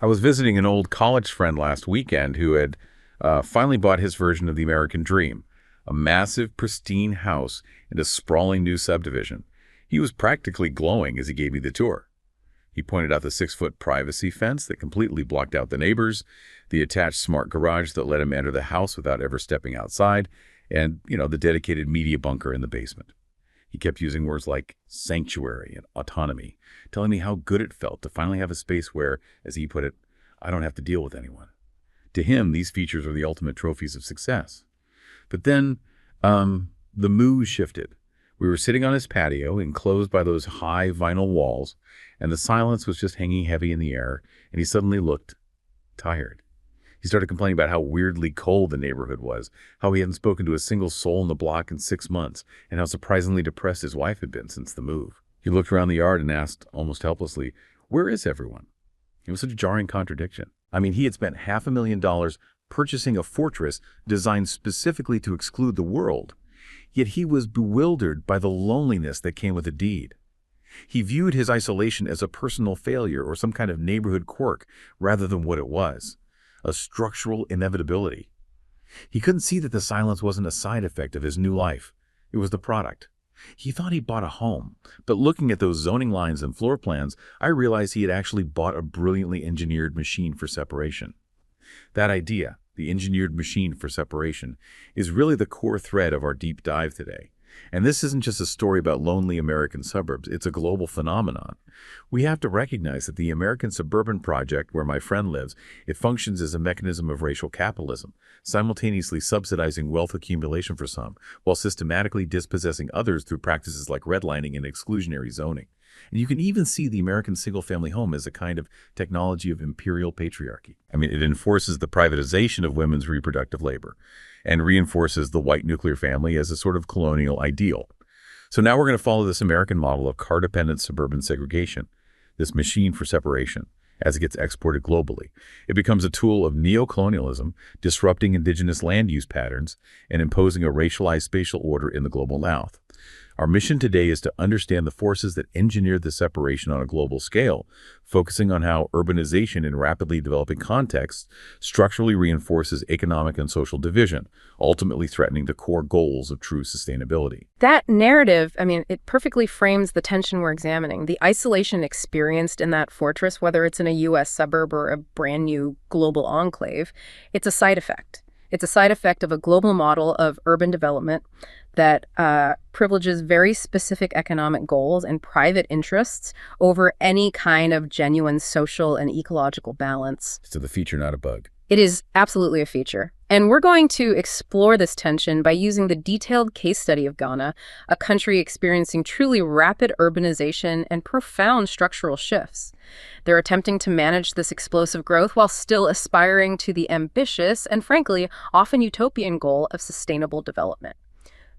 I was visiting an old college friend last weekend who had finally bought his version of the American dream, a massive, pristine house in a sprawling new subdivision. He was practically glowing as he gave me the tour. He pointed out the 6-foot privacy fence that completely blocked out the neighbors, the attached smart garage that let him enter the house without ever stepping outside, and, the dedicated media bunker in the basement. He kept using words like sanctuary and autonomy, telling me how good it felt to finally have a space where, as he put it, I don't have to deal with anyone. To him, these features are the ultimate trophies of success. But then, the mood shifted. We were sitting on his patio, enclosed by those high vinyl walls, and the silence was just hanging heavy in the air, and he suddenly looked tired. He started complaining about how weirdly cold the neighborhood was, how he hadn't spoken to a single soul in the block in 6 months, and how surprisingly depressed his wife had been since the move. He looked around the yard and asked, almost helplessly, "Where is everyone?" It was such a jarring contradiction. I mean, he had spent $500,000 purchasing a fortress designed specifically to exclude the world, yet he was bewildered by the loneliness that came with the deed. He viewed his isolation as a personal failure or some kind of neighborhood quirk rather than what it was, a structural inevitability. He couldn't see that the silence wasn't a side effect of his new life. It was the product. He thought he bought a home, but looking at those zoning lines and floor plans, I realized he had actually bought a brilliantly engineered machine for separation. That idea, the engineered machine for separation, is really the core thread of our deep dive today. And this isn't just a story about lonely American suburbs, it's a global phenomenon. We have to recognize that the American Suburban Project, where my friend lives, it functions as a mechanism of racial capitalism, simultaneously subsidizing wealth accumulation for some, while systematically dispossessing others through practices like redlining and exclusionary zoning. And you can even see the American single-family home as a kind of technology of imperial patriarchy. I mean, it enforces the privatization of women's reproductive labor and reinforces the white nuclear family as a sort of colonial ideal. So now we're going to follow this American model of car-dependent suburban segregation, this machine for separation, as it gets exported globally. It becomes a tool of neocolonialism, disrupting indigenous land use patterns and imposing a racialized spatial order in the global South. Our mission today is to understand the forces that engineered the separation on a global scale, focusing on how urbanization in rapidly developing contexts structurally reinforces economic and social division, ultimately threatening the core goals of true sustainability. That narrative, it perfectly frames the tension we're examining. The isolation experienced in that fortress, whether it's in a U.S. suburb or a brand new global enclave, it's a side effect. It's a side effect of a global model of urban development that privileges very specific economic goals and private interests over any kind of genuine social and ecological balance. So the feature, not a bug. It is absolutely a feature. And we're going to explore this tension by using the detailed case study of Ghana, a country experiencing truly rapid urbanization and profound structural shifts. They're attempting to manage this explosive growth while still aspiring to the ambitious and, frankly, often utopian goal of sustainable development.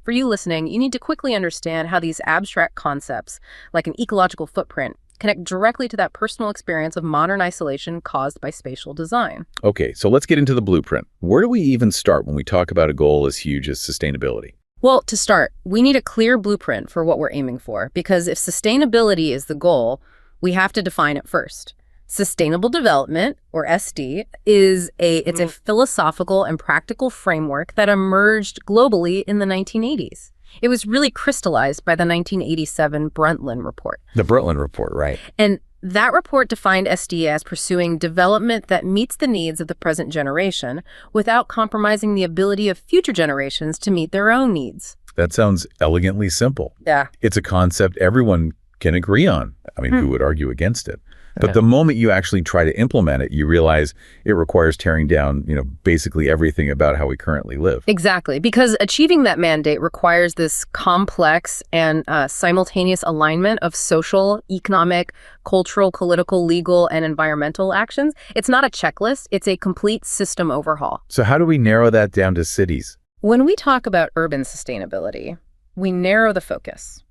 For you listening, you need to quickly understand how these abstract concepts, like an ecological footprint, connect directly to that personal experience of modern isolation caused by spatial design. Okay, so let's get into the blueprint. Where do we even start when we talk about a goal as huge as sustainability? Well, to start, we need a clear blueprint for what we're aiming for, because if sustainability is the goal, we have to define it first. Sustainable development, or SD, it's a philosophical and practical framework that emerged globally in the 1980s. It was really crystallized by the 1987 Brundtland Report. The Brundtland Report, right. And that report defined SD as pursuing development that meets the needs of the present generation without compromising the ability of future generations to meet their own needs. That sounds elegantly simple. Yeah. It's a concept everyone can agree on. Who would argue against it? But the moment you actually try to implement it, you realize it requires tearing down, basically everything about how we currently live. Exactly, because achieving that mandate requires this complex and simultaneous alignment of social, economic, cultural, political, legal, and environmental actions. It's not a checklist, it's a complete system overhaul. So how do we narrow that down to cities? When we talk about urban sustainability, we narrow the focus.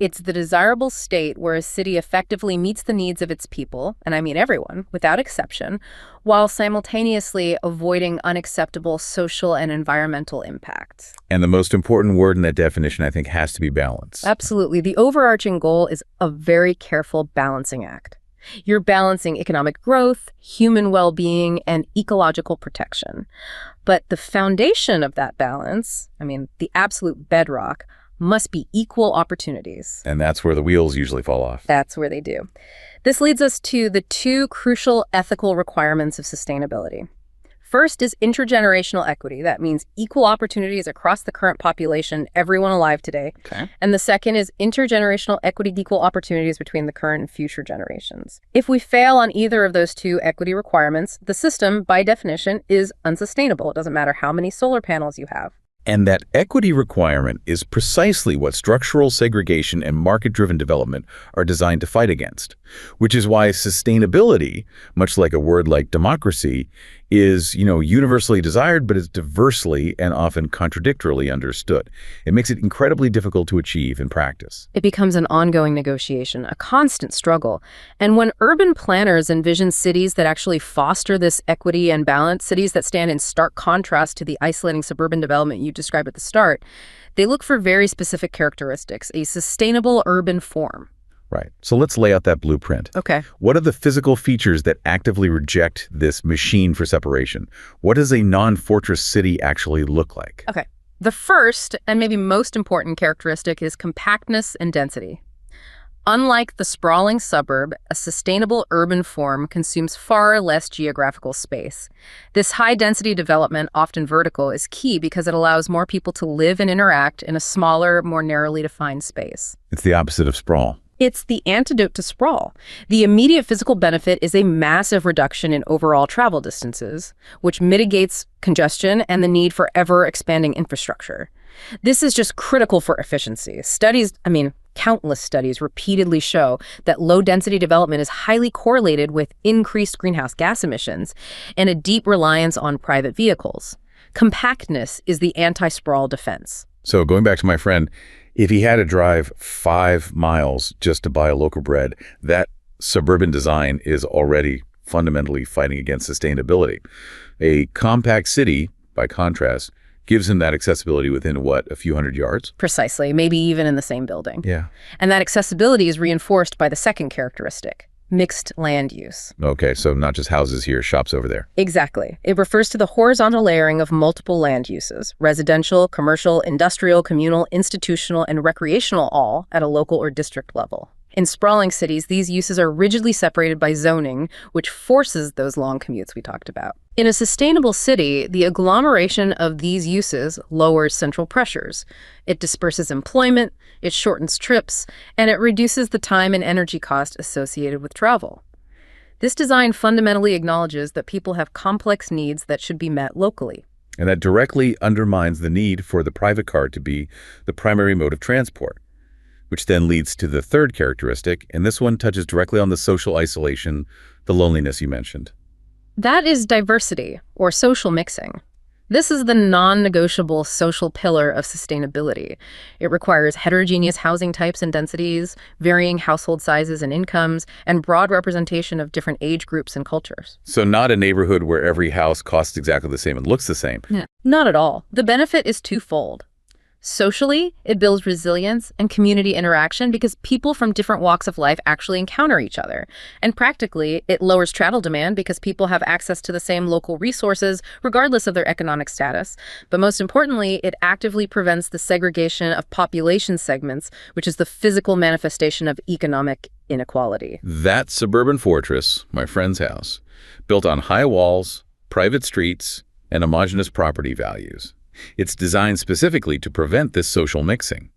It's the desirable state where a city effectively meets the needs of its people, and I mean everyone, without exception, while simultaneously avoiding unacceptable social and environmental impacts. And the most important word in that definition, I think, has to be balance. Absolutely. The overarching goal is a very careful balancing act. You're balancing economic growth, human well-being, and ecological protection. But the foundation of that balance, the absolute bedrock, must be equal opportunities. And that's where the wheels usually fall off. That's where they do. This leads us to the two crucial ethical requirements of sustainability. First is intergenerational equity. That means equal opportunities across the current population, everyone alive today. Okay. And the second is intergenerational equity, equal opportunities between the current and future generations. If we fail on either of those two equity requirements, the system, by definition, is unsustainable. It doesn't matter how many solar panels you have. And that equity requirement is precisely what structural segregation and market-driven development are designed to fight against, which is why sustainability, much like a word like democracy, is, universally desired, but is diversely and often contradictorily understood. It makes it incredibly difficult to achieve in practice. It becomes an ongoing negotiation, a constant struggle. And when urban planners envision cities that actually foster this equity and balance, cities that stand in stark contrast to the isolating suburban development you described at the start, they look for very specific characteristics, a sustainable urban form. Right. So let's lay out that blueprint. Okay. What are the physical features that actively reject this machine for separation? What does a non-fortress city actually look like? Okay. The first and maybe most important characteristic is compactness and density. Unlike the sprawling suburb, a sustainable urban form consumes far less geographical space. This high-density development, often vertical, is key because it allows more people to live and interact in a smaller, more narrowly defined space. It's the opposite of sprawl. It's the antidote to sprawl. The immediate physical benefit is a massive reduction in overall travel distances, which mitigates congestion and the need for ever-expanding infrastructure. This is just critical for efficiency. Countless studies repeatedly show that low-density development is highly correlated with increased greenhouse gas emissions and a deep reliance on private vehicles. Compactness is the anti-sprawl defense. So going back to my friend, if he had to drive 5 miles just to buy a local bread, that suburban design is already fundamentally fighting against sustainability. A compact city, by contrast, gives him that accessibility within, a few hundred yards? Precisely, maybe even in the same building. Yeah. And that accessibility is reinforced by the second characteristic, mixed land use. Okay, so not just houses here, shops over there. Exactly. It refers to the horizontal layering of multiple land uses, residential, commercial, industrial, communal, institutional, and recreational, all at a local or district level. In sprawling cities, these uses are rigidly separated by zoning, which forces those long commutes we talked about. In a sustainable city, the agglomeration of these uses lowers central pressures. It disperses employment, it shortens trips, and it reduces the time and energy cost associated with travel. This design fundamentally acknowledges that people have complex needs that should be met locally. And that directly undermines the need for the private car to be the primary mode of transport, which then leads to the third characteristic, and this one touches directly on the social isolation, the loneliness you mentioned. That is diversity, or social mixing. This is the non-negotiable social pillar of sustainability. It requires heterogeneous housing types and densities, varying household sizes and incomes, and broad representation of different age groups and cultures. So not a neighborhood where every house costs exactly the same and looks the same. Yeah. Not at all. The benefit is twofold. Socially, it builds resilience and community interaction because people from different walks of life actually encounter each other. And practically, it lowers travel demand because people have access to the same local resources regardless of their economic status. But most importantly, it actively prevents the segregation of population segments, which is the physical manifestation of economic inequality. That suburban fortress, my friend's house, built on high walls, private streets, and homogeneous property values. It's designed specifically to prevent this social mixing.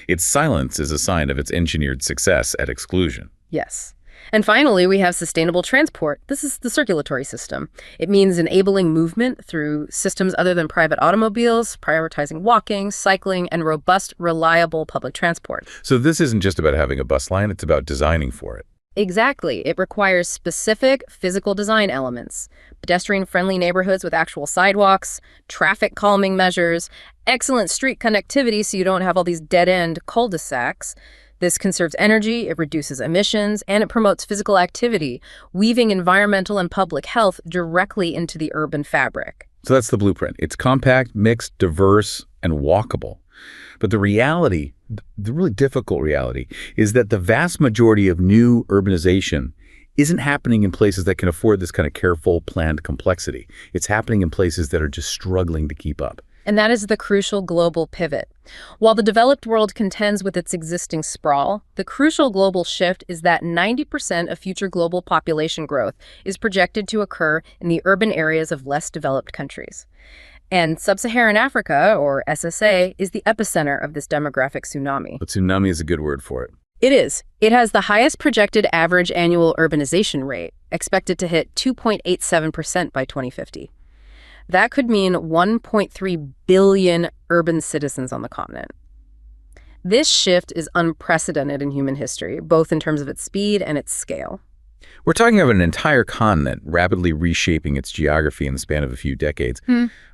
Its silence is a sign of its engineered success at exclusion. Yes. And finally, we have sustainable transport. This is the circulatory system. It means enabling movement through systems other than private automobiles, prioritizing walking, cycling, and robust, reliable public transport. So this isn't just about having a bus line, it's about designing for it. Exactly. It requires specific physical design elements, pedestrian-friendly neighborhoods with actual sidewalks, traffic calming measures, excellent street connectivity so you don't have all these dead-end cul-de-sacs. This conserves energy, it reduces emissions, and it promotes physical activity, weaving environmental and public health directly into the urban fabric. So that's the blueprint. It's compact, mixed, diverse, and walkable. But the reality, the really difficult reality, is that the vast majority of new urbanization isn't happening in places that can afford this kind of careful, planned complexity. It's happening in places that are just struggling to keep up. And that is the crucial global pivot. While the developed world contends with its existing sprawl, the crucial global shift is that 90% of future global population growth is projected to occur in the urban areas of less developed countries. And sub-Saharan Africa, or SSA, is the epicenter of this demographic tsunami. But tsunami is a good word for it. It is. It has the highest projected average annual urbanization rate, expected to hit 2.87% by 2050. That could mean 1.3 billion urban citizens on the continent. This shift is unprecedented in human history, both in terms of its speed and its scale. We're talking about an entire continent rapidly reshaping its geography in the span of a few decades.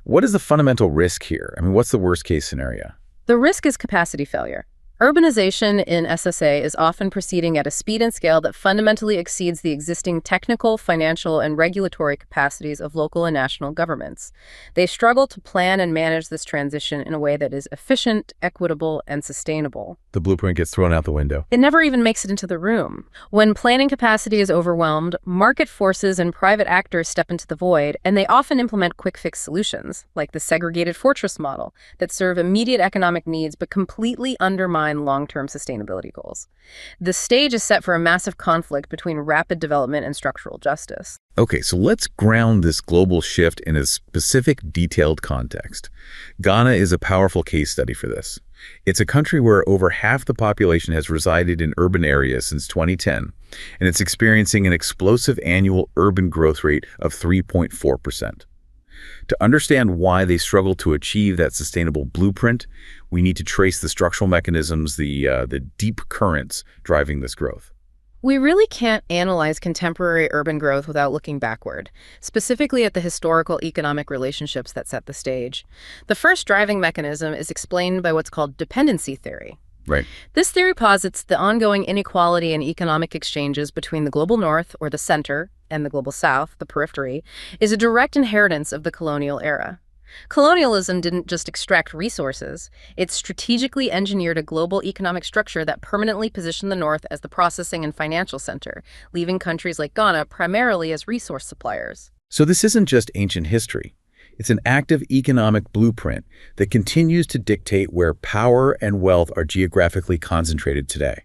What is the fundamental risk here? I mean, what's the worst-case scenario? The risk is capacity failure. Urbanization in SSA is often proceeding at a speed and scale that fundamentally exceeds the existing technical, financial, and regulatory capacities of local and national governments. They struggle to plan and manage this transition in a way that is efficient, equitable, and sustainable. The blueprint gets thrown out the window. It never even makes it into the room. When planning capacity is overwhelmed, market forces and private actors step into the void, and they often implement quick-fix solutions, like the segregated fortress model, that serve immediate economic needs but completely undermine long-term sustainability goals. The stage is set for a massive conflict between rapid development and structural justice. Okay, so let's ground this global shift in a specific, detailed context. Ghana is a powerful case study for this. It's a country where over half the population has resided in urban areas since 2010, and it's experiencing an explosive annual urban growth rate of 3.4%. To understand why they struggle to achieve that sustainable blueprint, we need to trace the structural mechanisms, the deep currents driving this growth. We really can't analyze contemporary urban growth without looking backward, specifically at the historical economic relationships that set the stage. The first driving mechanism is explained by what's called dependency theory. Right. This theory posits the ongoing inequality in economic exchanges between the global north, or the center, and the global south, the periphery, is a direct inheritance of the colonial era. Colonialism didn't just extract resources, it strategically engineered a global economic structure that permanently positioned the North as the processing and financial center, leaving countries like Ghana primarily as resource suppliers. So this isn't just ancient history. It's an active economic blueprint that continues to dictate where power and wealth are geographically concentrated today.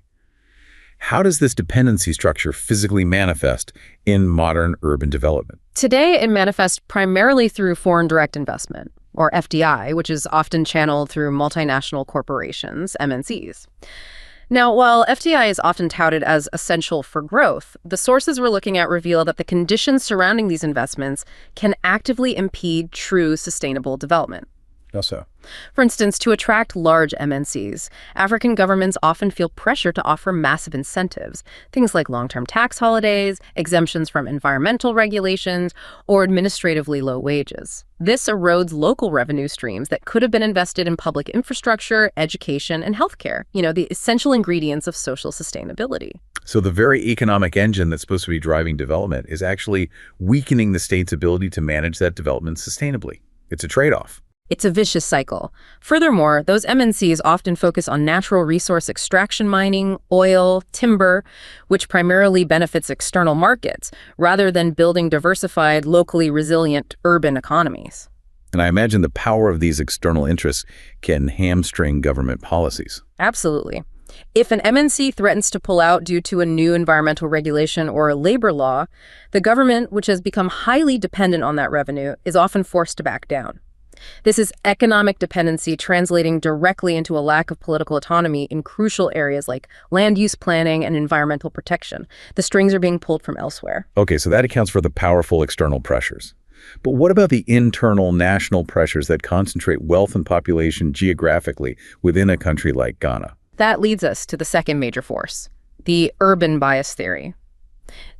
How does this dependency structure physically manifest in modern urban development? Today, it manifests primarily through foreign direct investment, or FDI, which is often channeled through multinational corporations, MNCs. Now, while FDI is often touted as essential for growth, the sources we're looking at reveal that the conditions surrounding these investments can actively impede true sustainable development. How so? For instance, to attract large MNCs, African governments often feel pressure to offer massive incentives, things like long-term tax holidays, exemptions from environmental regulations, or administratively low wages. This erodes local revenue streams that could have been invested in public infrastructure, education, and healthcare, the essential ingredients of social sustainability. So the very economic engine that's supposed to be driving development is actually weakening the state's ability to manage that development sustainably. It's a trade-off. It's a vicious cycle. Furthermore, those MNCs often focus on natural resource extraction mining, oil, timber, which primarily benefits external markets, rather than building diversified, locally resilient urban economies. And I imagine the power of these external interests can hamstring government policies. Absolutely. If an MNC threatens to pull out due to a new environmental regulation or a labor law, the government, which has become highly dependent on that revenue, is often forced to back down. This is economic dependency translating directly into a lack of political autonomy in crucial areas like land use planning and environmental protection. The strings are being pulled from elsewhere. Okay, so that accounts for the powerful external pressures. But what about the internal national pressures that concentrate wealth and population geographically within a country like Ghana? That leads us to the second major force, the urban bias theory.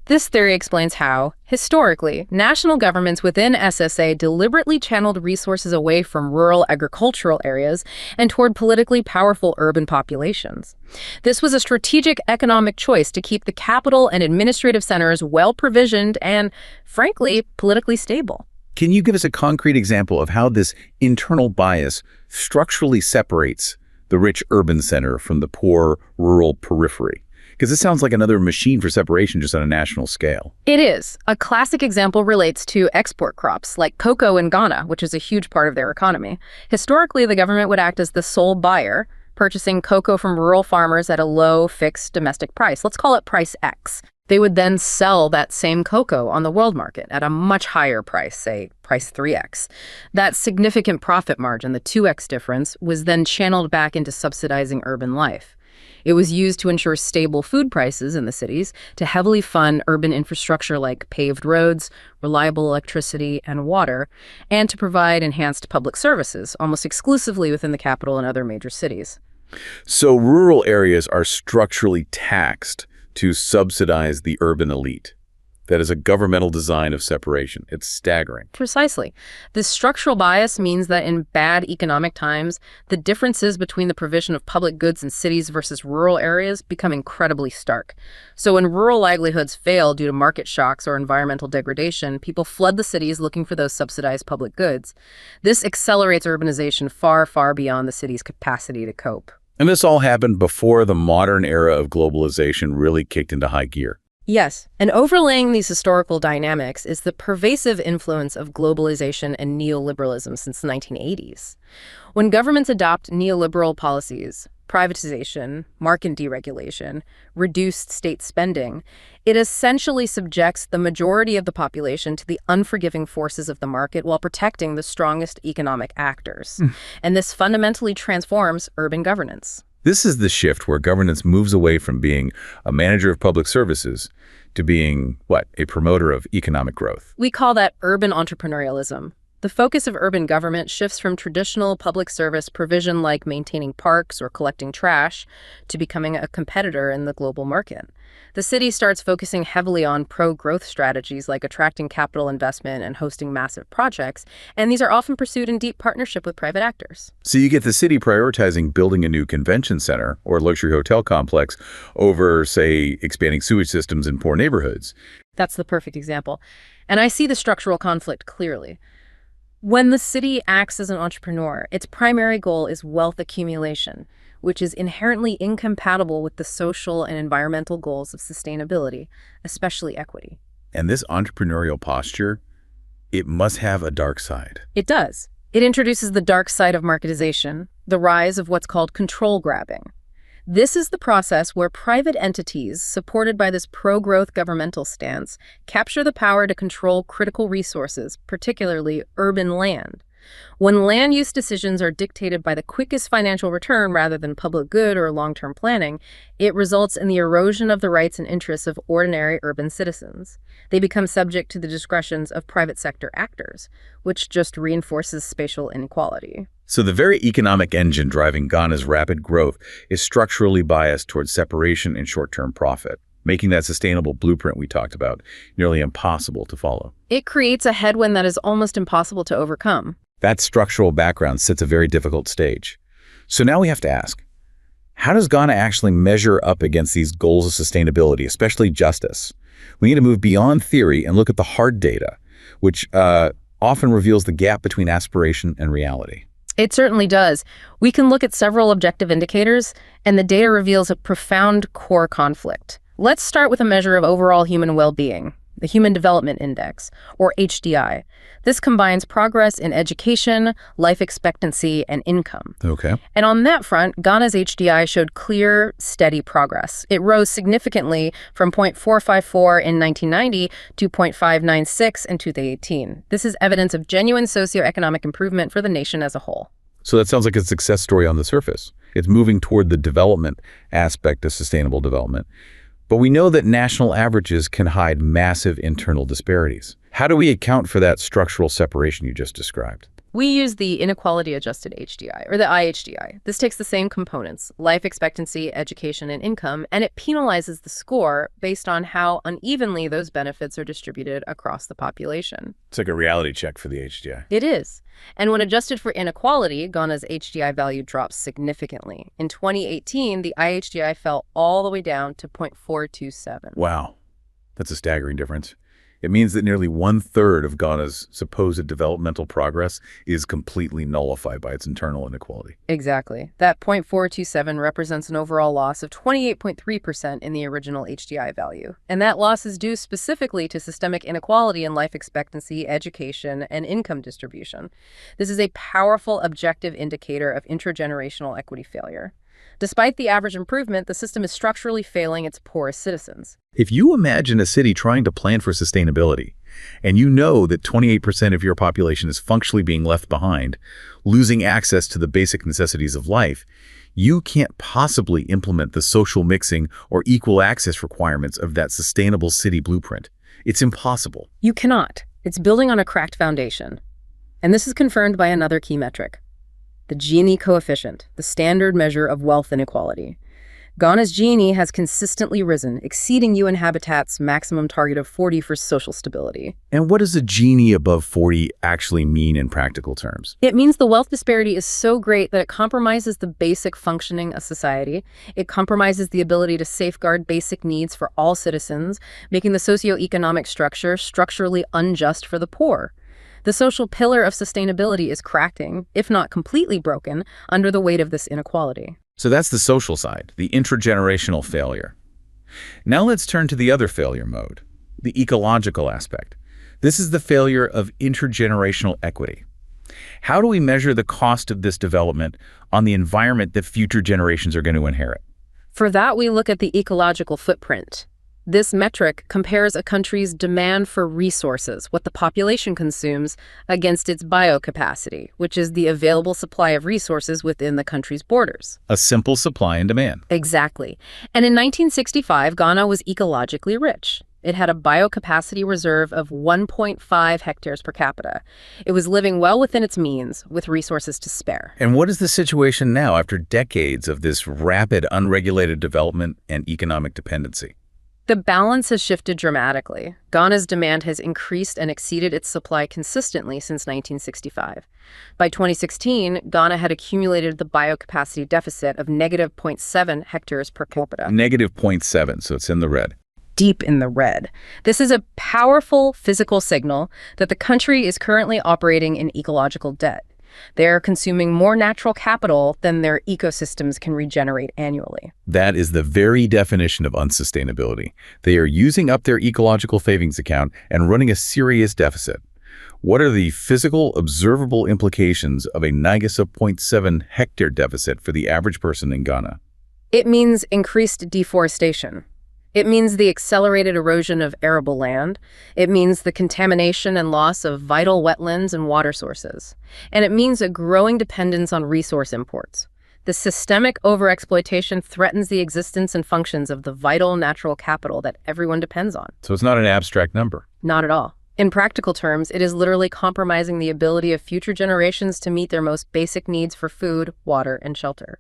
This theory explains how, historically, national governments within SSA deliberately channeled resources away from rural agricultural areas and toward politically powerful urban populations. This was a strategic economic choice to keep the capital and administrative centers well-provisioned and, frankly, politically stable. Can you give us a concrete example of how this internal bias structurally separates the rich urban center from the poor rural periphery? Because this sounds like another machine for separation just on a national scale. It is. A classic example relates to export crops, like cocoa in Ghana, which is a huge part of their economy. Historically, the government would act as the sole buyer, purchasing cocoa from rural farmers at a low, fixed domestic price. Let's call it price X. They would then sell that same cocoa on the world market at a much higher price, say price 3x. That significant profit margin, the 2x difference, was then channeled back into subsidizing urban life. It was used to ensure stable food prices in the cities, to heavily fund urban infrastructure like paved roads, reliable electricity and water, and to provide enhanced public services, almost exclusively within the capital and other major cities. So rural areas are structurally taxed to subsidize the urban elite. That is a governmental design of separation. It's staggering. Precisely. This structural bias means that in bad economic times, the differences between the provision of public goods in cities versus rural areas become incredibly stark. So when rural livelihoods fail due to market shocks or environmental degradation, people flood the cities looking for those subsidized public goods. This accelerates urbanization far, far beyond the city's capacity to cope. And this all happened before the modern era of globalization really kicked into high gear. Yes, and overlaying these historical dynamics is the pervasive influence of globalization and neoliberalism since the 1980s. When governments adopt neoliberal policies, privatization, market deregulation, reduced state spending, it essentially subjects the majority of the population to the unforgiving forces of the market while protecting the strongest economic actors. And this fundamentally transforms urban governance. This is the shift where governance moves away from being a manager of public services to being, a promoter of economic growth. We call that urban entrepreneurialism. The focus of urban government shifts from traditional public service provision like maintaining parks or collecting trash to becoming a competitor in the global market. The city starts focusing heavily on pro-growth strategies like attracting capital investment and hosting massive projects, and these are often pursued in deep partnership with private actors. So you get the city prioritizing building a new convention center or luxury hotel complex over, say, expanding sewage systems in poor neighborhoods. That's the perfect example. And I see the structural conflict clearly. When the city acts as an entrepreneur, its primary goal is wealth accumulation, which is inherently incompatible with the social and environmental goals of sustainability, especially equity. And this entrepreneurial posture, it must have a dark side. It does. It introduces the dark side of marketization, the rise of what's called control grabbing. This is the process where private entities, supported by this pro-growth governmental stance, capture the power to control critical resources, particularly urban land. When land use decisions are dictated by the quickest financial return rather than public good or long-term planning, it results in the erosion of the rights and interests of ordinary urban citizens. They become subject to the discretions of private sector actors, which just reinforces spatial inequality. So the very economic engine driving Ghana's rapid growth is structurally biased towards separation and short-term profit, making that sustainable blueprint we talked about nearly impossible to follow. It creates a headwind that is almost impossible to overcome. That structural background sets a very difficult stage. So now we have to ask, how does Ghana actually measure up against these goals of sustainability, especially justice? We need to move beyond theory and look at the hard data, which often reveals the gap between aspiration and reality. It certainly does. We can look at several objective indicators, and the data reveals a profound core conflict. Let's start with a measure of overall human well-being, the Human Development Index, or HDI. This combines progress in education, life expectancy, and income. Okay. And on that front, Ghana's HDI showed clear, steady progress. It rose significantly from 0.454 in 1990 to 0.596 in 2018. This is evidence of genuine socioeconomic improvement for the nation as a whole. So that sounds like a success story on the surface. It's moving toward the development aspect of sustainable development. But we know that national averages can hide massive internal disparities. How do we account for that structural separation you just described? We use the Inequality Adjusted HDI, or the IHDI. This takes the same components, life expectancy, education, and income, and it penalizes the score based on how unevenly those benefits are distributed across the population. It's like a reality check for the HDI. It is. And when adjusted for inequality, Ghana's HDI value drops significantly. In 2018, the IHDI fell all the way down to 0.427. Wow. That's a staggering difference. It means that nearly one-third of Ghana's supposed developmental progress is completely nullified by its internal inequality. Exactly. That 0.427 represents an overall loss of 28.3% in the original HDI value. And that loss is due specifically to systemic inequality in life expectancy, education, and income distribution. This is a powerful objective indicator of intragenerational equity failure. Despite the average improvement, the system is structurally failing its poorest citizens. If you imagine a city trying to plan for sustainability, and you know that 28% of your population is functionally being left behind, losing access to the basic necessities of life, you can't possibly implement the social mixing or equal access requirements of that sustainable city blueprint. It's impossible. You cannot. It's building on a cracked foundation. And this is confirmed by another key metric: the Gini Coefficient, the standard measure of wealth inequality. Ghana's Gini has consistently risen, exceeding UN Habitat's maximum target of 40 for social stability. And what does a Gini above 40 actually mean in practical terms? It means the wealth disparity is so great that it compromises the basic functioning of society. It compromises the ability to safeguard basic needs for all citizens, making the socioeconomic structure structurally unjust for the poor. The social pillar of sustainability is cracking, if not completely broken, under the weight of this inequality. So that's the social side, the intergenerational failure. Now let's turn to the other failure mode, the ecological aspect. This is the failure of intergenerational equity. How do we measure the cost of this development on the environment that future generations are going to inherit? For that, we look at the ecological footprint. This metric compares a country's demand for resources, what the population consumes, against its biocapacity, which is the available supply of resources within the country's borders. A simple supply and demand. Exactly. And in 1965, Ghana was ecologically rich. It had a biocapacity reserve of 1.5 hectares per capita. It was living well within its means, with resources to spare. And what is the situation now after decades of this rapid, unregulated development and economic dependency? The balance has shifted dramatically. Ghana's demand has increased and exceeded its supply consistently since 1965. By 2016, Ghana had accumulated the biocapacity deficit of negative 0.7 hectares per capita. Negative 0.7, so it's in the red. Deep in the red. This is a powerful physical signal that the country is currently operating in ecological debt. They're consuming more natural capital than their ecosystems can regenerate annually. That is the very definition of unsustainability. They are using up their ecological savings account and running a serious deficit. What are the physical, observable implications of a negative 0.7 hectare deficit for the average person in Ghana? It means increased deforestation. It means the accelerated erosion of arable land. It means the contamination and loss of vital wetlands and water sources. And it means a growing dependence on resource imports. The systemic overexploitation threatens the existence and functions of the vital natural capital that everyone depends on. So it's not an abstract number. Not at all. In practical terms, it is literally compromising the ability of future generations to meet their most basic needs for food, water, and shelter.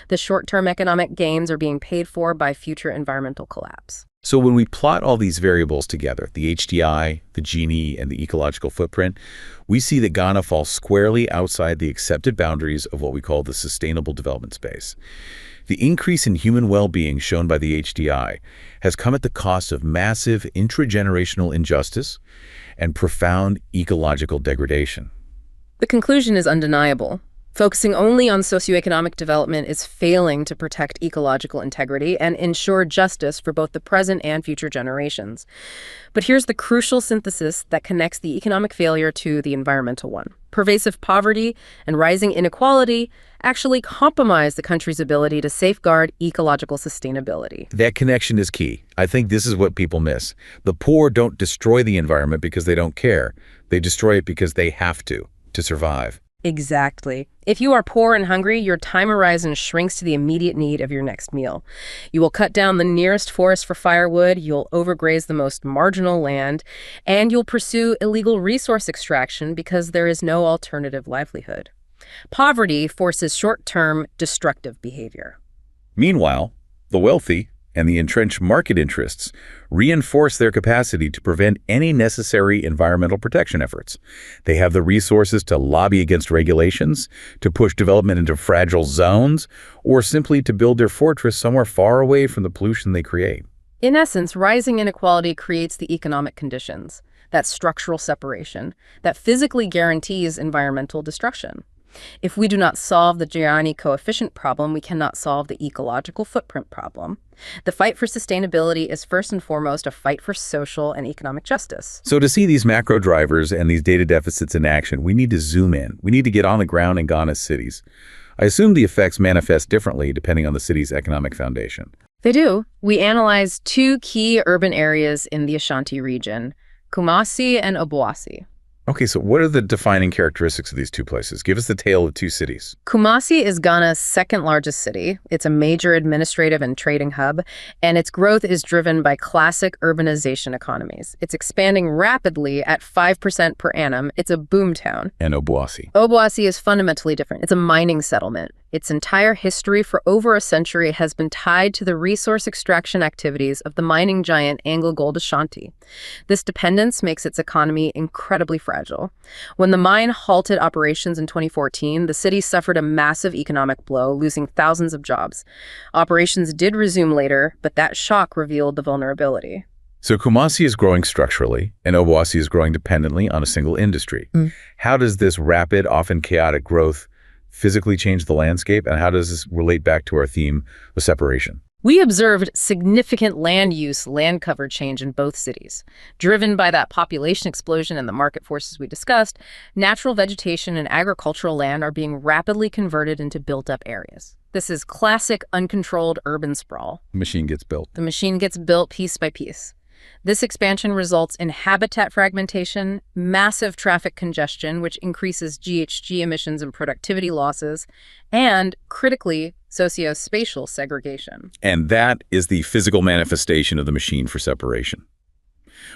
The short-term economic gains are being paid for by future environmental collapse. So when we plot all these variables together, the HDI, the Gini, and the ecological footprint, we see that Ghana falls squarely outside the accepted boundaries of what we call the sustainable development space. The increase in human well-being shown by the HDI has come at the cost of massive intragenerational injustice and profound ecological degradation. The conclusion is undeniable. Focusing only on socioeconomic development is failing to protect ecological integrity and ensure justice for both the present and future generations. But here's the crucial synthesis that connects the economic failure to the environmental one. Pervasive poverty and rising inequality actually compromise the country's ability to safeguard ecological sustainability. That connection is key. I think this is what people miss. The poor don't destroy the environment because they don't care. They destroy it because they have to survive. Exactly. If you are poor and hungry, your time horizon shrinks to the immediate need of your next meal. You will cut down the nearest forest for firewood, you'll overgraze the most marginal land, and you'll pursue illegal resource extraction because there is no alternative livelihood. Poverty forces short-term, destructive behavior. Meanwhile, the wealthy and the entrenched market interests reinforce their capacity to prevent any necessary environmental protection efforts. They have the resources to lobby against regulations, to push development into fragile zones, or simply to build their fortress somewhere far away from the pollution they create. In essence, rising inequality creates the economic conditions. that structural separation, that physically guarantees environmental destruction. If we do not solve the Gini Coefficient problem, we cannot solve the ecological footprint problem. The fight for sustainability is first and foremost a fight for social and economic justice. So to see these macro drivers and these data deficits in action, we need to zoom in. We need to get on the ground in Ghana's cities. I assume the effects manifest differently depending on the city's economic foundation. They do. We analyzed two key urban areas in the Ashanti region, Kumasi and Obuasi. Okay, so what are the defining characteristics of these two places? Give us the tale of two cities. Kumasi is Ghana's second largest city. It's a major administrative and trading hub, and its growth is driven by classic urbanization economies. It's expanding rapidly at 5% per annum. It's a boomtown. And Obuasi. Obuasi is fundamentally different. It's a mining settlement. Its entire history for over a century has been tied to the resource extraction activities of the mining giant AngloGold Ashanti. This dependence makes its economy incredibly fragile. When the mine halted operations in 2014, the city suffered a massive economic blow, losing thousands of jobs. Operations did resume later, but that shock revealed the vulnerability. So Kumasi is growing structurally, and Obuasi is growing dependently on a single industry. How does this rapid, often chaotic growth physically change the landscape, and how does this relate back to our theme of separation? We observed significant land cover change in both cities. Driven by that population explosion and the market forces we discussed, natural vegetation and agricultural land are being rapidly converted into built-up areas. This is classic uncontrolled urban sprawl. The machine gets built. The machine gets built piece by piece. This expansion results in habitat fragmentation, massive traffic congestion, which increases GHG emissions and productivity losses, and, critically, socio-spatial segregation. And that is the physical manifestation of the machine for separation.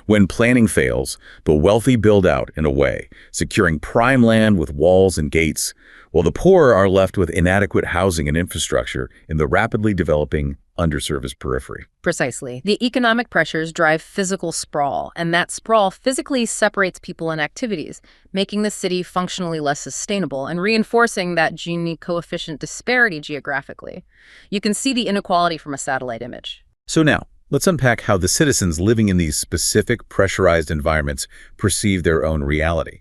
When planning fails, the wealthy build out in a way, securing prime land with walls and gates, while the poor are left with inadequate housing and infrastructure in the rapidly developing underserviced periphery. Precisely. The economic pressures drive physical sprawl, and that sprawl physically separates people and activities, making the city functionally less sustainable and reinforcing that Gini Coefficient disparity geographically. You can see the inequality from a satellite image. So now, let's unpack how the citizens living in these specific pressurized environments perceive their own reality.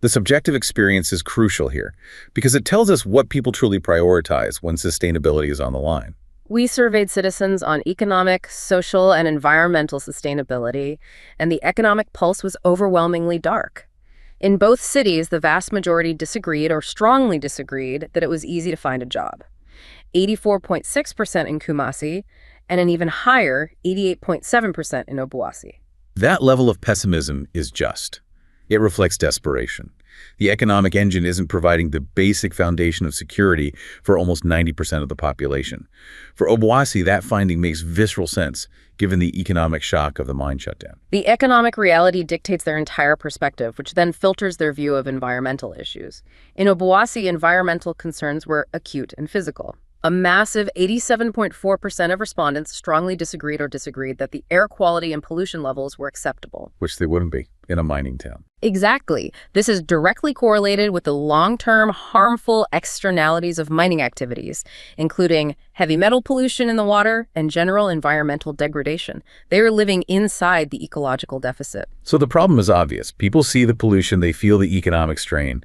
The subjective experience is crucial here because it tells us what people truly prioritize when sustainability is on the line. We surveyed citizens on economic, social, and environmental sustainability, and the economic pulse was overwhelmingly dark. In both cities, the vast majority disagreed or strongly disagreed that it was easy to find a job. 84.6% in Kumasi, and an even higher 88.7% in Obuasi. That level of pessimism is just. It reflects desperation. The economic engine isn't providing the basic foundation of security for almost 90% of the population. For Obuasi, that finding makes visceral sense, given the economic shock of the mine shutdown. The economic reality dictates their entire perspective, which then filters their view of environmental issues. In Obuasi, environmental concerns were acute and physical. A massive 87.4% of respondents strongly disagreed that the air quality and pollution levels were acceptable. Which they wouldn't be in a mining town. Exactly. This is directly correlated with the long-term harmful externalities of mining activities, including heavy metal pollution in the water and general environmental degradation. They are living inside the ecological deficit. So the problem is obvious. People see the pollution, they feel the economic strain.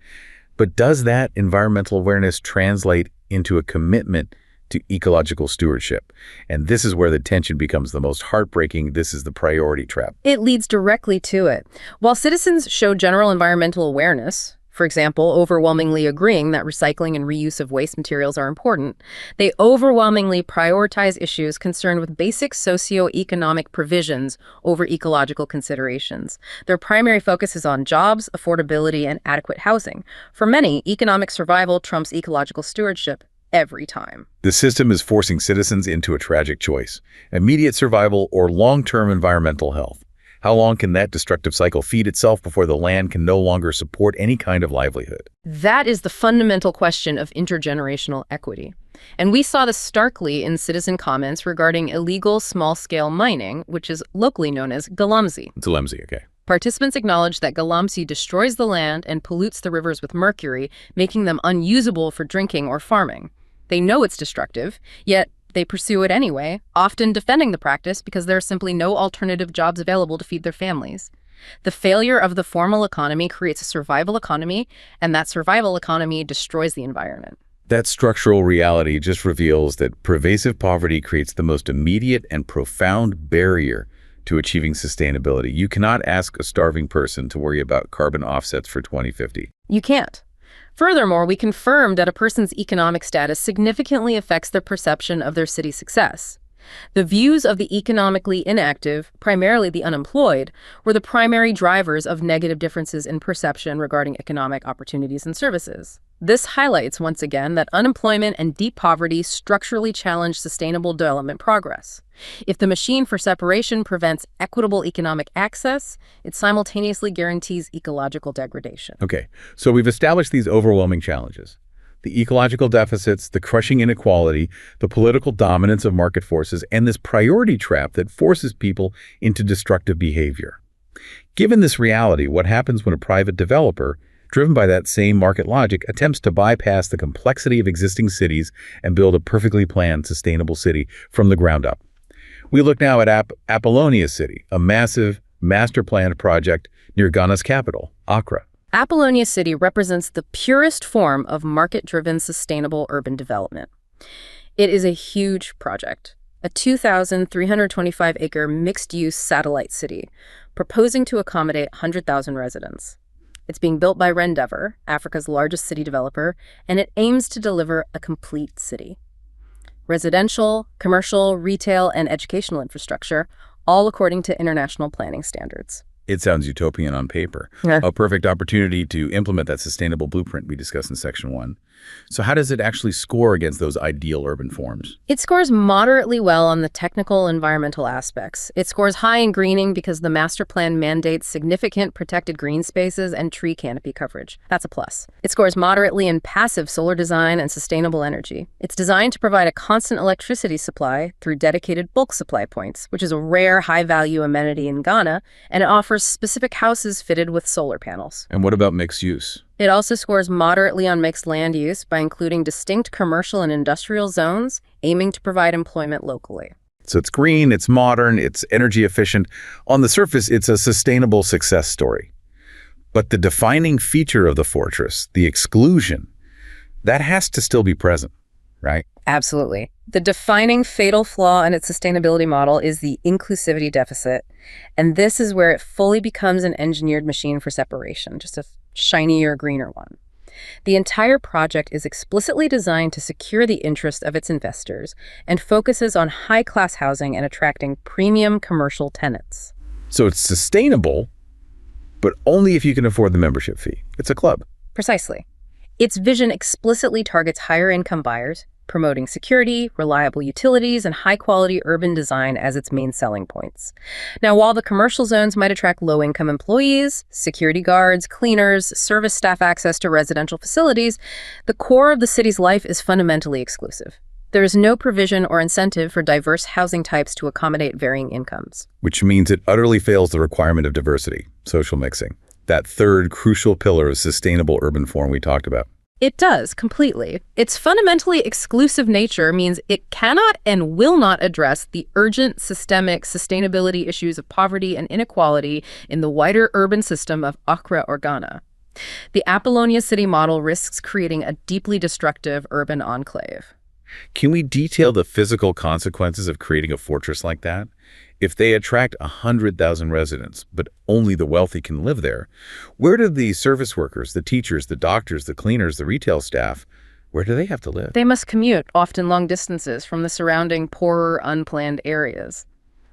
But does that environmental awareness translate into a commitment to ecological stewardship? And this is where the tension becomes the most heartbreaking. This is the priority trap. It leads directly to it. While citizens show general environmental awareness, for example, overwhelmingly agreeing that recycling and reuse of waste materials are important, they overwhelmingly prioritize issues concerned with basic socioeconomic provisions over ecological considerations. Their primary focus is on jobs, affordability, and adequate housing. For many, economic survival trumps ecological stewardship every time. The system is forcing citizens into a tragic choice: immediate survival or long-term environmental health. How long can that destructive cycle feed itself before the land can no longer support any kind of livelihood? That is the fundamental question of intergenerational equity. And we saw this starkly in citizen comments regarding illegal small-scale mining, which is locally known as galamsey. Galamsey, okay. Participants acknowledged that galamsey destroys the land and pollutes the rivers with mercury, making them unusable for drinking or farming. They know it's destructive, yet they pursue it anyway, often defending the practice because there are simply no alternative jobs available to feed their families. The failure of the formal economy creates a survival economy, and that survival economy destroys the environment. That structural reality just reveals that pervasive poverty creates the most immediate and profound barrier to achieving sustainability. You cannot ask a starving person to worry about carbon offsets for 2050. You can't. Furthermore, we confirmed that a person's economic status significantly affects their perception of their city's success. The views of the economically inactive, primarily the unemployed, were the primary drivers of negative differences in perception regarding economic opportunities and services. This highlights, once again, that unemployment and deep poverty structurally challenge sustainable development progress. If the machine for separation prevents equitable economic access, it simultaneously guarantees ecological degradation. Okay, so we've established these overwhelming challenges. The ecological deficits, the crushing inequality, the political dominance of market forces, and this priority trap that forces people into destructive behavior. Given this reality, what happens when a private developer, driven by that same market logic, attempts to bypass the complexity of existing cities and build a perfectly planned, sustainable city from the ground up? We look now at Apollonia City, a massive, master-planned project near Ghana's capital, Accra. Apollonia City represents the purest form of market-driven sustainable urban development. It is a huge project, a 2,325-acre mixed-use satellite city, proposing to accommodate 100,000 residents. It's being built by Rendeavor, Africa's largest city developer, and it aims to deliver a complete city. Residential, commercial, retail, and educational infrastructure, all according to international planning standards. It sounds utopian on paper. Yeah. A perfect opportunity to implement that sustainable blueprint we discussed in Section 1. So how does it actually score against those ideal urban forms? It scores moderately well on the technical environmental aspects. It scores high in greening because the master plan mandates significant protected green spaces and tree canopy coverage. That's a plus. It scores moderately in passive solar design and sustainable energy. It's designed to provide a constant electricity supply through dedicated bulk supply points, which is a rare high-value amenity in Ghana, and it offers specific houses fitted with solar panels. And what about mixed use? It also scores moderately on mixed land use by including distinct commercial and industrial zones, aiming to provide employment locally. So it's green, it's modern, it's energy efficient. On the surface, it's a sustainable success story. But the defining feature of the fortress, the exclusion, that has to still be present, right? Absolutely. The defining fatal flaw in its sustainability model is the inclusivity deficit, and this is where it fully becomes an engineered machine for separation, just a shinier, greener one. The entire project is explicitly designed to secure the interest of its investors and focuses on high-class housing and attracting premium commercial tenants. So it's sustainable, but only if you can afford the membership fee. It's a club. Precisely. Its vision explicitly targets higher-income buyers, promoting security, reliable utilities, and high-quality urban design as its main selling points. Now, while the commercial zones might attract low-income employees, security guards, cleaners, service staff access to residential facilities, the core of the city's life is fundamentally exclusive. There is no provision or incentive for diverse housing types to accommodate varying incomes. Which means it utterly fails the requirement of diversity, social mixing, that third crucial pillar of sustainable urban form we talked about. It does, completely. Its fundamentally exclusive nature means it cannot and will not address the urgent systemic sustainability issues of poverty and inequality in the wider urban system of Accra or Ghana. The Apollonia City model risks creating a deeply destructive urban enclave. Can we detail the physical consequences of creating a fortress like that? If they attract 100,000 residents, but only the wealthy can live there, where do the service workers, the teachers, the doctors, the cleaners, the retail staff, where do they have to live? They must commute, often long distances, from the surrounding poorer, unplanned areas.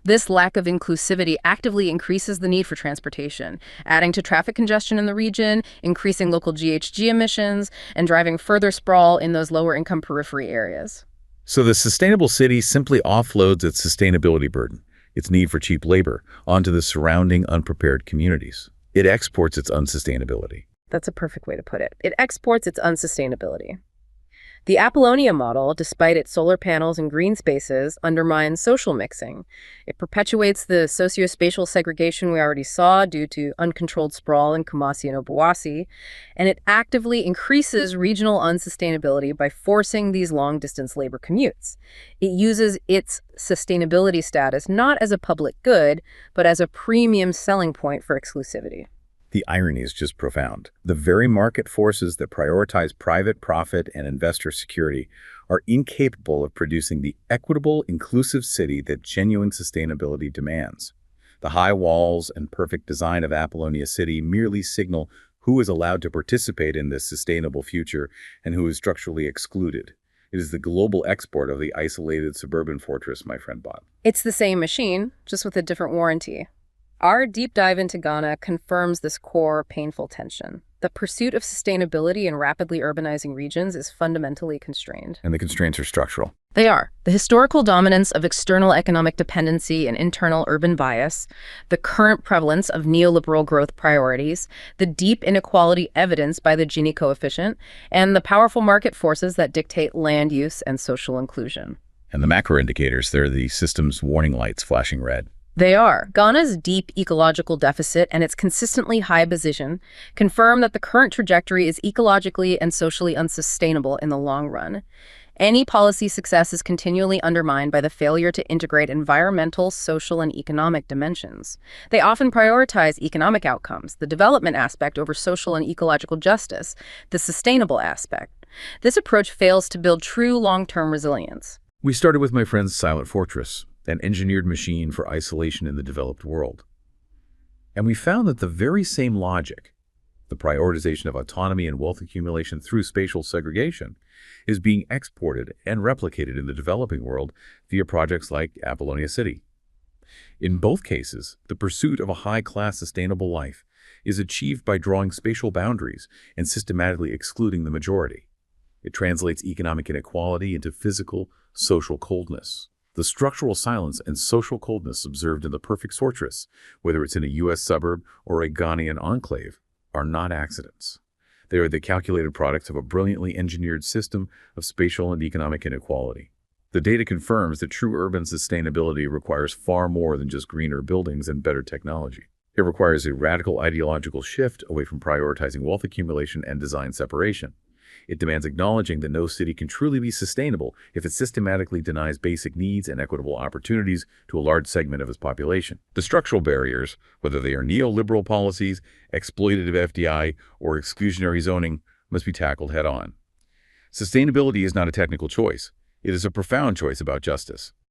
This lack of inclusivity actively increases the need for transportation, adding to traffic congestion in the region, increasing local GHG emissions, and driving further sprawl in those lower-income periphery areas. So the sustainable city simply offloads its sustainability burden, its need for cheap labor, onto the surrounding unprepared communities. It exports its unsustainability. That's a perfect way to put it. It exports its unsustainability. The Apollonia model, despite its solar panels and green spaces, undermines social mixing. It perpetuates the socio-spatial segregation we already saw due to uncontrolled sprawl in Kumasi and Obuasi, and it actively increases regional unsustainability by forcing these long-distance labor commutes. It uses its sustainability status not as a public good, but as a premium selling point for exclusivity. The irony is just profound. The very market forces that prioritize private profit and investor security are incapable of producing the equitable, inclusive city that genuine sustainability demands. The high walls and perfect design of Apollonia City merely signal who is allowed to participate in this sustainable future and who is structurally excluded. It is the global export of the isolated suburban fortress, my friend Bob. It's the same machine, just with a different warranty. Our deep dive into Ghana confirms this core, painful tension. The pursuit of sustainability in rapidly urbanizing regions is fundamentally constrained. And the constraints are structural. They are. The historical dominance of external economic dependency and internal urban bias, the current prevalence of neoliberal growth priorities, the deep inequality evidenced by the Gini Coefficient, and the powerful market forces that dictate land use and social inclusion. And the macro indicators, they're the system's warning lights flashing red. They are. Ghana's deep ecological deficit and its consistently high position confirm that the current trajectory is ecologically and socially unsustainable in the long run. Any policy success is continually undermined by the failure to integrate environmental, social, and economic dimensions. They often prioritize economic outcomes, the development aspect over social and ecological justice, the sustainable aspect. This approach fails to build true long-term resilience. We started with my friend's silent fortress, an engineered machine for isolation in the developed world. And we found that the very same logic, the prioritization of autonomy and wealth accumulation through spatial segregation, is being exported and replicated in the developing world via projects like Apollonia City. In both cases, the pursuit of a high-class sustainable life is achieved by drawing spatial boundaries and systematically excluding the majority. It translates economic inequality into physical, social coldness. The structural silence and social coldness observed in the perfect fortress, whether it's in a U.S. suburb or a Ghanaian enclave, are not accidents. They are the calculated products of a brilliantly engineered system of spatial and economic inequality. The data confirms that true urban sustainability requires far more than just greener buildings and better technology. It requires a radical ideological shift away from prioritizing wealth accumulation and design separation. It demands acknowledging that no city can truly be sustainable if it systematically denies basic needs and equitable opportunities to a large segment of its population. The structural barriers, whether they are neoliberal policies, exploitative FDI, or exclusionary zoning, must be tackled head-on. Sustainability is not a technical choice. It is a profound choice about justice.